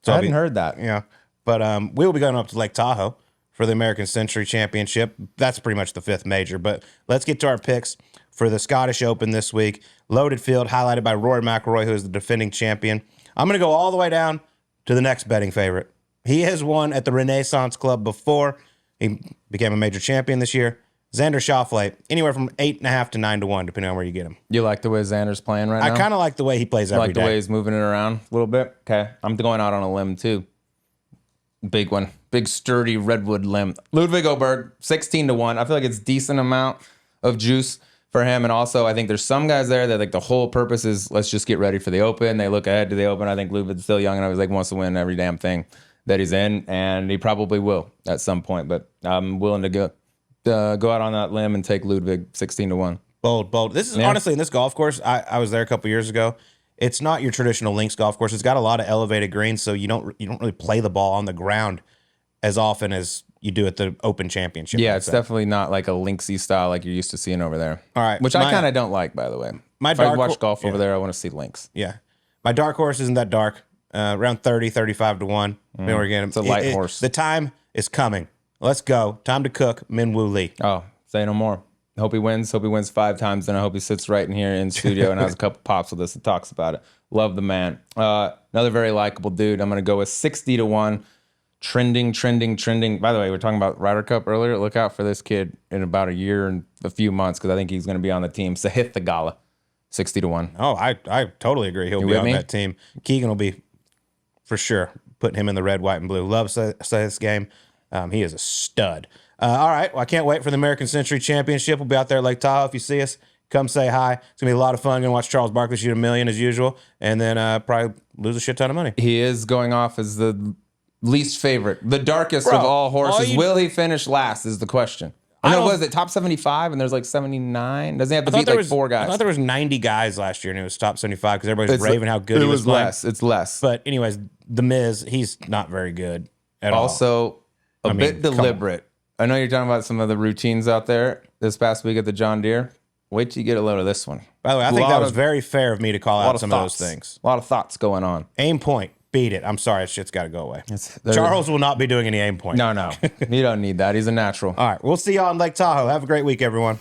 So I hadn't heard that. Yeah. But we will be going up to Lake Tahoe for the American Century Championship. That's pretty much the 5th major. But let's get to our picks for the Scottish Open this week. Loaded field, highlighted by Rory McIlroy, who is the defending champion. I'm going to go all the way down to the next betting favorite. He has won at the Renaissance Club before. He became a major champion this year. Xander Schauffele, anywhere from 8.5 to 9 to 1, depending on where you get him. You like the way Xander's playing right now? I kind of like the way he plays every day. Like the way he's moving it around a little bit? Okay. I'm going out on a limb, too. Big one. Big, sturdy redwood limb. Ludwig Oberg, 16 to 1. I feel like it's decent amount of juice for him. And also, I think there's some guys there that like the whole purpose is let's just get ready for the Open. They look ahead to the Open. I think Ludwig's still young and I was like wants to win every damn thing that he's in. And he probably will at some point. But I'm willing to go out on that limb and take Ludwig 16 to 1. Bold. This is honestly in this golf course. I was there a couple years ago. It's not your traditional links golf course. It's got a lot of elevated greens, so you don't really play the ball on the ground as often as you do at the Open Championship. Yeah, it's definitely not like a linksy style like you're used to seeing over there. All right, which I kind of don't like, by the way. If I watch golf over there, I want to see links. Yeah, my dark horse isn't that dark. Around 30, 35 to 1. It's a light horse. The time is coming. Let's go. Time to cook Min-Woo Lee. Oh, say no more. Hope he wins. Hope he wins 5 times. And I hope he sits right in here in studio and has a couple pops with us and talks about it. Love the man. Another very likable dude. I'm going to go with 60 to 1. Trending. By the way, we were talking about Ryder Cup earlier. Look out for this kid in about a year and a few months because I think he's going to be on the team. Sahith Theegala, 60 to 1. Oh, I totally agree. He'll be on that team. Keegan will be for sure putting him in the red, white, and blue. Love Sahith's game. He is a stud. All right. Well, I can't wait for the American Century Championship. We'll be out there at Lake Tahoe. If you see us, come say hi. It's going to be a lot of fun. Going to watch Charles Barkley shoot $1 million as usual, and then probably lose a shit ton of money. He is going off as the least favorite, the darkest of all horses. Will he finish last is the question. I know, was it top 75 and there's like 79? Doesn't he have to beat like 4 guys? I thought there was 90 guys last year and it was top 75 because everybody's raving how good he was playing. It's less. But anyways, The Miz, he's not very good at all. Also, a bit deliberate. I know you're talking about some of the routines out there this past week at the John Deere. Wait till you get a load of this one. By the way, I think that was very fair of me to call out some of those things. A lot of thoughts going on. Aim point. Beat it. I'm sorry. That shit's got to go away. There- Charles will not be doing any aim point. No, you don't need that. He's a natural. All right. We'll see y'all in Lake Tahoe. Have a great week, everyone.